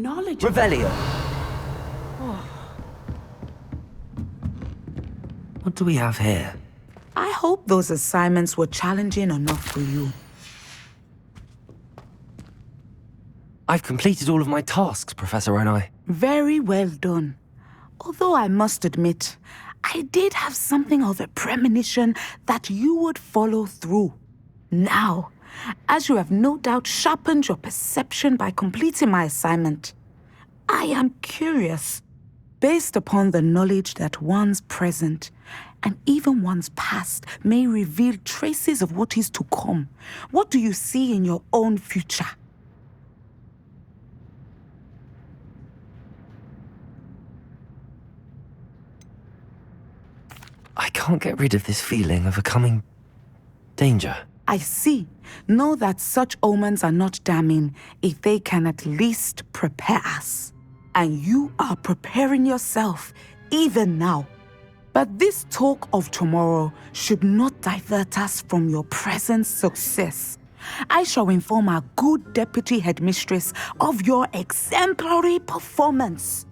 knowledgeable. Revelio. What do we have here? I hope those assignments were challenging enough for you. I've completed all of my tasks, Professor Onai. Very well done. Although I must admit, I did have something of a premonition that you would follow through. Now, as you have no doubt sharpened your perception by completing my assignment, I am curious, based upon the knowledge that one's present and even one's past may reveal traces of what is to come. What do you see in your own future? I can't get rid of this feeling of a coming danger. I see. Know that such omens are not damning if they can at least prepare us. And you are preparing yourself, even now. But this talk of tomorrow should not divert us from your present success. I shall inform our good deputy headmistress of your exemplary performance.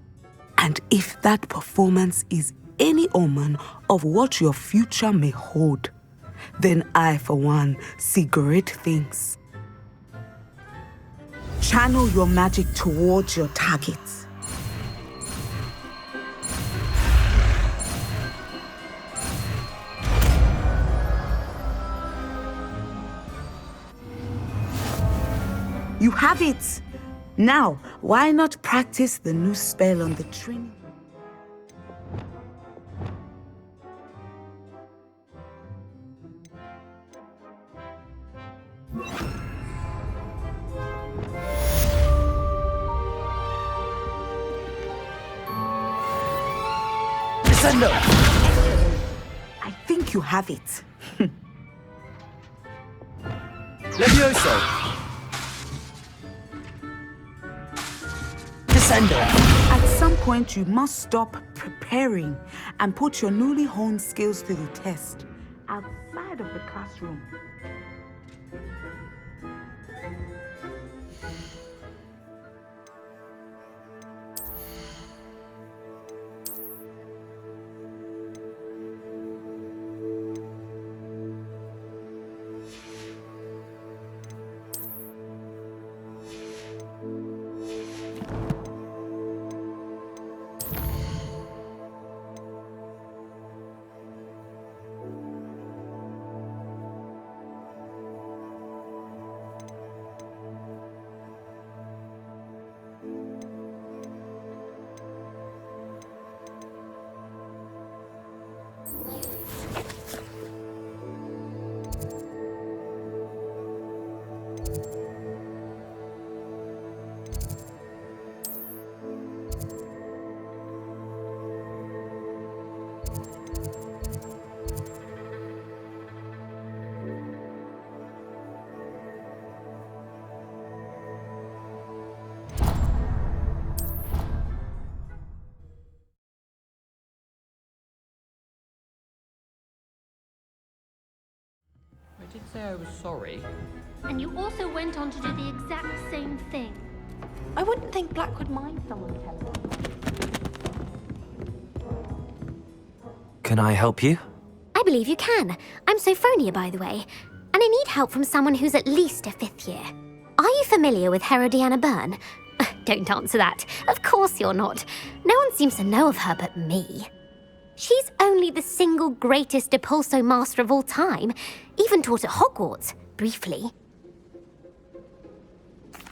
And if that performance is any omen of what your future may hold, then I, for one, see great things. Channel your magic towards your targets. You have it! Now, why not practice the new spell on the training? Descendo! I think you have it. Levioso! Descendo! At some point, you must stop preparing and put your newly honed skills to the test outside of the classroom. I did say I was sorry. And you also went on to do the exact same thing. I wouldn't think Black would mind someone telling them. Can I help you? I believe you can. I'm Sophronia, by the way. And I need help from someone who's at least a 5th year. Are you familiar with Herodiana Byrne? Don't answer that. Of course you're not. No one seems to know of her but me. She's only the single greatest Depulso master of all time. Even taught at Hogwarts, briefly.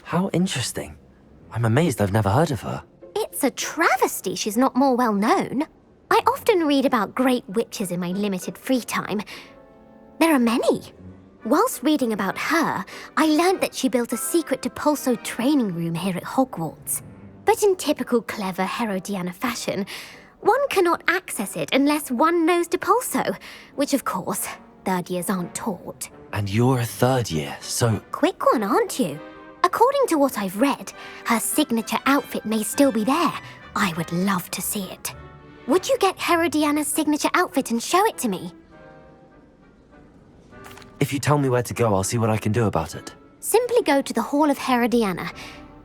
How interesting. I'm amazed I've never heard of her. It's a travesty she's not more well known. I often read about great witches in my limited free time. There are many. Whilst reading about her, I learned that she built a secret Depulso training room here at Hogwarts. But in typical clever Herodiana fashion, one cannot access it unless one knows Depulso, which of course, 3rd years aren't taught. And you're a 3rd year, so... Quick one, aren't you? According to what I've read, her signature outfit may still be there. I would love to see it. Would you get Herodiana's signature outfit and show it to me? If you tell me where to go, I'll see what I can do about it. Simply go to the Hall of Herodiana.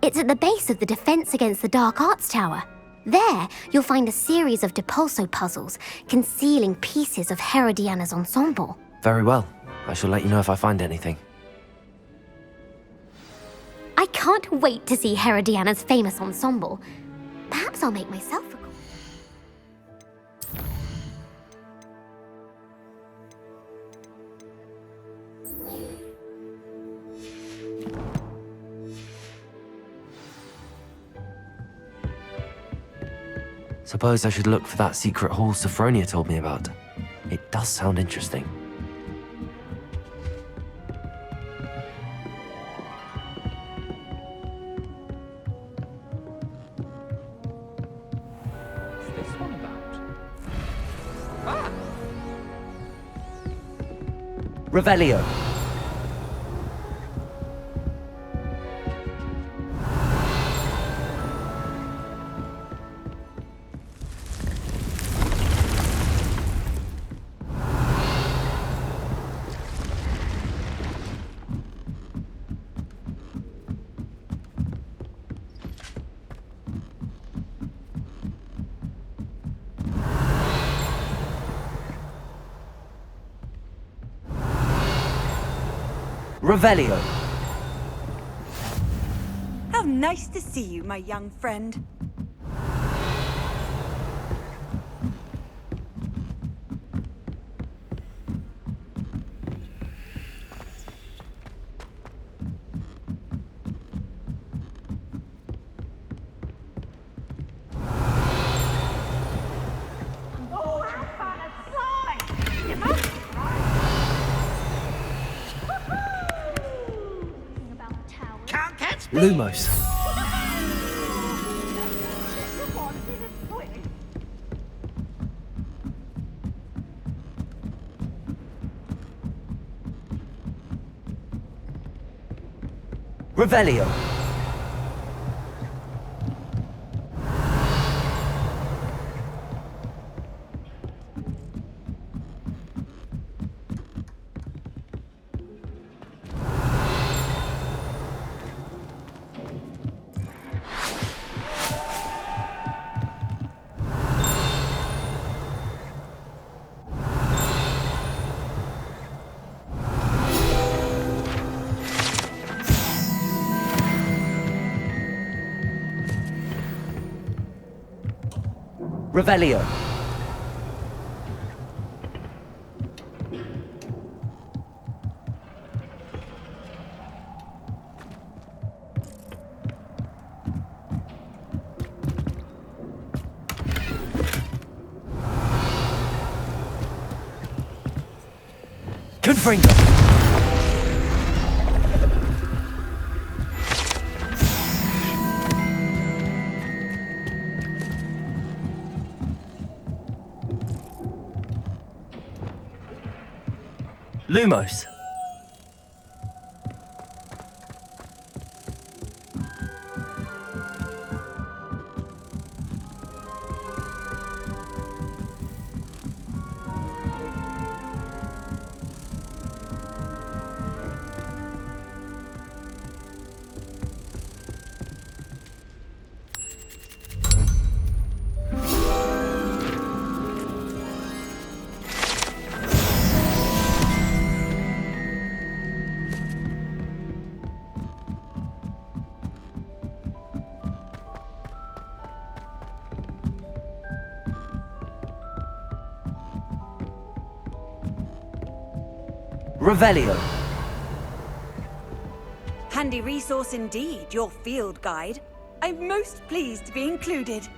It's at the base of the Defense Against the Dark Arts Tower. There, you'll find a series of Depulso puzzles concealing pieces of Herodiana's ensemble. Very well. I shall let you know if I find anything. I can't wait to see Herodiana's famous ensemble. Perhaps I'll make myself a copy. Suppose I should look for that secret hall Sophronia told me about. It does sound interesting. What's this one about? Ah! Revelio! Revelio! How nice to see you, my young friend. Lumos! Revelio! Revelio! Confringo! Lumos! Revelio! Handy resource indeed, your field guide. I'm most pleased to be included.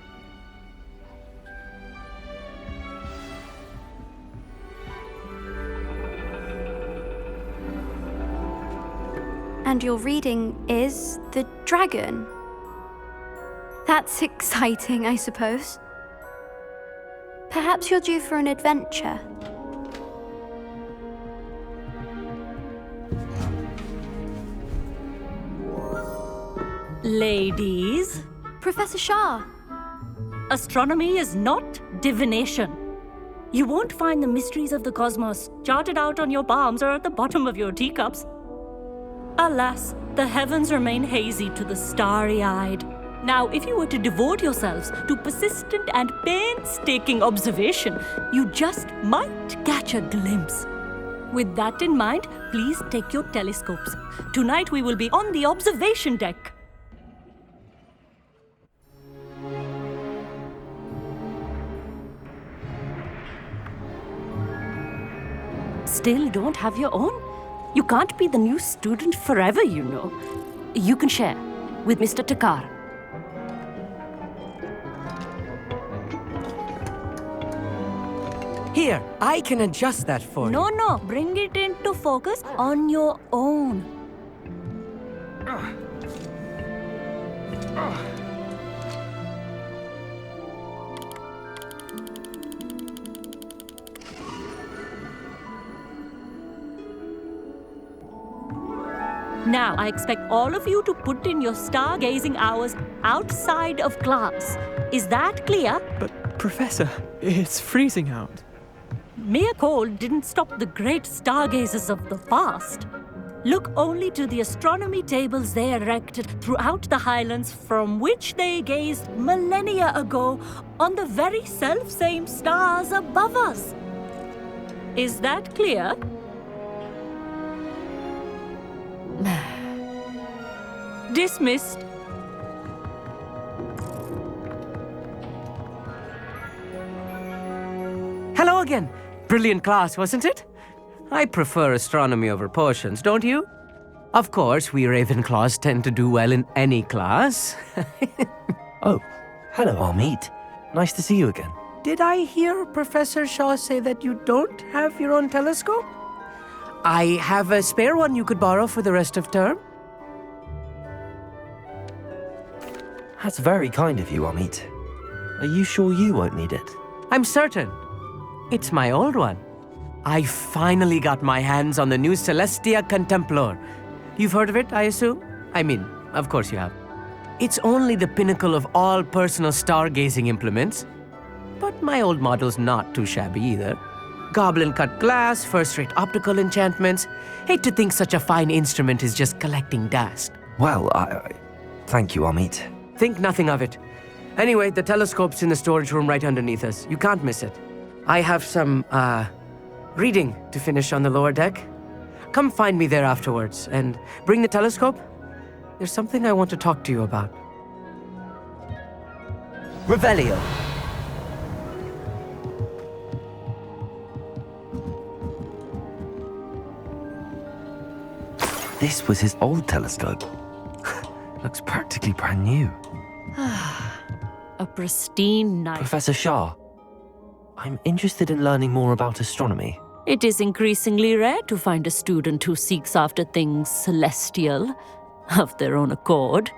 And your reading is the dragon. That's exciting, I suppose. Perhaps you're due for an adventure. Ladies, Professor Shah. astronomy is not divination. You won't find the mysteries of the cosmos charted out on your palms or at the bottom of your teacups. Alas, the heavens remain hazy to the starry-eyed. Now, if you were to devote yourselves to persistent and painstaking observation, you just might catch a glimpse. With that in mind, please take your telescopes. Tonight we will be on the observation deck. Still don't have your own? You can't be the new student forever, you know. You can share with Mr. Thakkar. Here, I can adjust that for you. No, bring it into focus on your own. Now, I expect all of you to put in your stargazing hours outside of class. Is that clear? But, Professor, it's freezing out. Mere cold didn't stop the great stargazers of the past. Look only to the astronomy tables they erected throughout the highlands from which they gazed millennia ago on the very self-same stars above us. Is that clear? Dismissed. Hello again. Brilliant class, wasn't it? I prefer astronomy over potions, don't you? Of course, we Ravenclaws tend to do well in any class. Oh, hello, Amit. Nice to see you again. Did I hear Professor Shah say that you don't have your own telescope? I have a spare one you could borrow for the rest of term. That's very kind of you, Amit. Are you sure you won't need it? I'm certain. It's my old one. I finally got my hands on the new Celestia Contemplar. You've heard of it, I assume? I mean, of course you have. It's only the pinnacle of all personal stargazing implements. But my old model's not too shabby either. Goblin-cut glass, first-rate optical enchantments. Hate to think such a fine instrument is just collecting dust. Well, thank you, Amit. Think nothing of it. Anyway, the telescope's in the storage room right underneath us. You can't miss it. I have some, reading to finish on the lower deck. Come find me there afterwards, and bring the telescope. There's something I want to talk to you about. Revelio. This was his old telescope. Looks practically brand new. A pristine night. Professor Shah, I'm interested in learning more about astronomy. It is increasingly rare to find a student who seeks after things celestial of their own accord.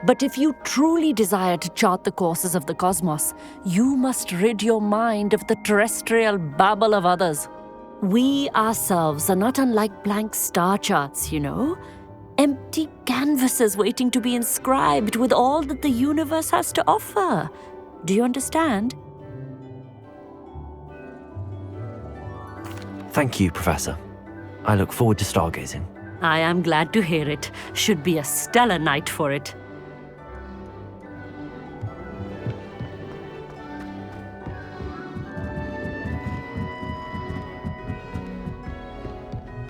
But if you truly desire to chart the courses of the cosmos, you must rid your mind of the terrestrial babble of others. We ourselves are not unlike blank star charts, you know. Empty canvases waiting to be inscribed with all that the universe has to offer. Do you understand? Thank you, Professor. I look forward to stargazing. I am glad to hear it. Should be a stellar night for it.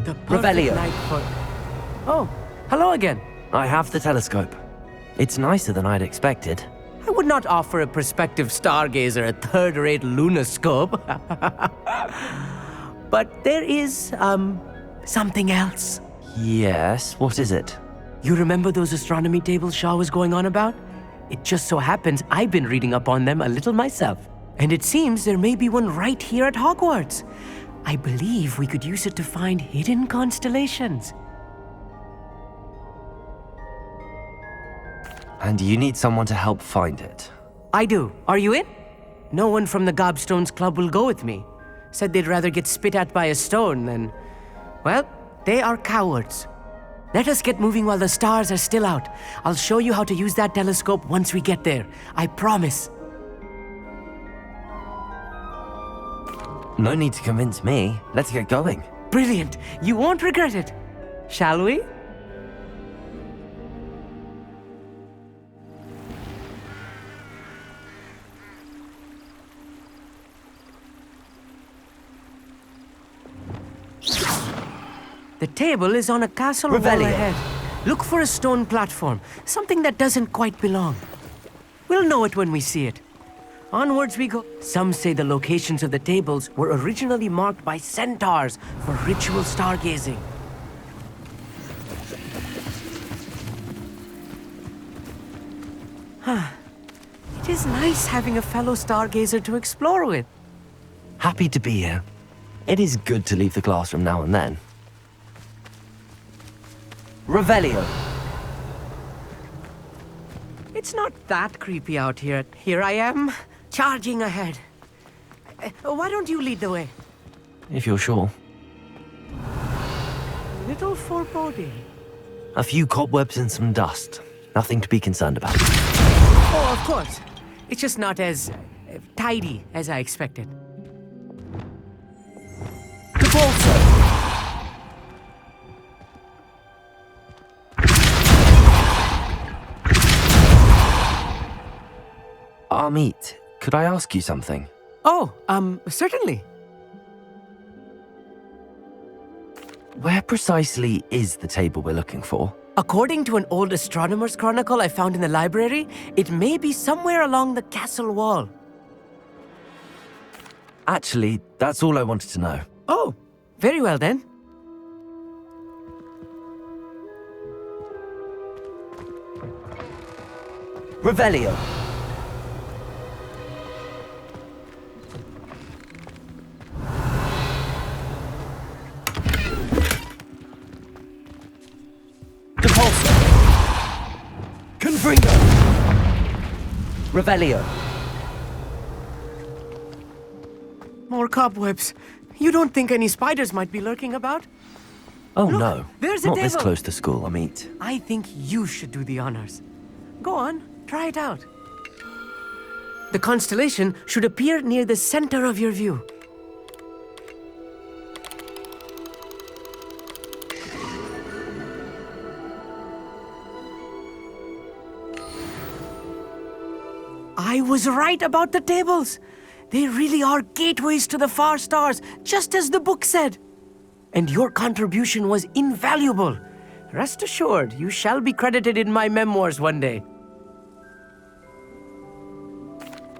The perfect night for... Oh, hello again. I have the telescope. It's nicer than I'd expected. I would not offer a prospective stargazer a third-rate lunoscope. But there is, something else. Yes, what is it? You remember those astronomy tables Shah was going on about? It just so happens I've been reading up on them a little myself. And it seems there may be one right here at Hogwarts. I believe we could use it to find hidden constellations. And you need someone to help find it. I do. Are you in? No one from the Gobstones Club will go with me. Said they'd rather get spit at by a stone than... Well, they are cowards. Let us get moving while the stars are still out. I'll show you how to use that telescope once we get there. I promise. No need to convince me. Let's get going. Brilliant. You won't regret it. Shall we? The table is on a castle wall ahead. Look for a stone platform, something that doesn't quite belong. We'll know it when we see it. Onwards we go. Some say the locations of the tables were originally marked by centaurs for ritual stargazing. It is nice having a fellow stargazer to explore with. Happy to be here. It is good to leave the classroom now and then. Revelio. It's not that creepy out here. Here I am, charging ahead. Why don't you lead the way? If you're sure. Little foreboding. A few cobwebs and some dust. Nothing to be concerned about. Oh, of course. It's just not as tidy as I expected. Amit, could I ask you something? Oh, certainly. Where precisely is the table we're looking for? According to an old astronomer's chronicle I found in the library, it may be somewhere along the castle wall. Actually, that's all I wanted to know. Oh, very well then. Revelio. Confringo. Revelio. More cobwebs. You don't think any spiders might be lurking about? Oh Look, no, there's a not this table. close to school, Amit. I think you should do the honors. Go on, try it out. The constellation should appear near the center of your view. I was right about the tables. They really are gateways to the far stars, just as the book said. And your contribution was invaluable. Rest assured, you shall be credited in my memoirs one day.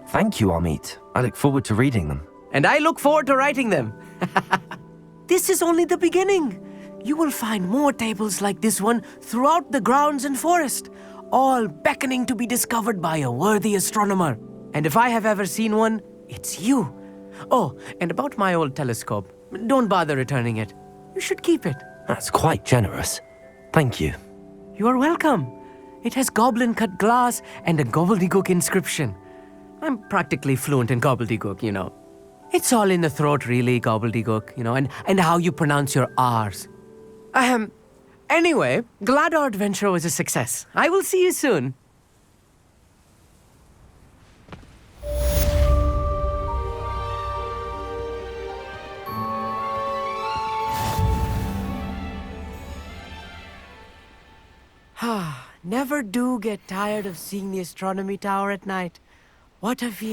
Thank you, Amit. I look forward to reading them. And I look forward to writing them. This is only the beginning. You will find more tables like this one throughout the grounds and forest, all beckoning to be discovered by a worthy astronomer. And if I have ever seen one, it's you. Oh, and about my old telescope, don't bother returning it. You should keep it. That's quite generous. Thank you. You're welcome. It has goblin-cut glass and a gobbledygook inscription. I'm practically fluent in gobbledygook, you know. It's all in the throat, really, gobbledygook, you know, and how you pronounce your R's. Anyway, glad our adventure was a success. I will see you soon. Never do get tired of seeing the astronomy tower at night. What a view.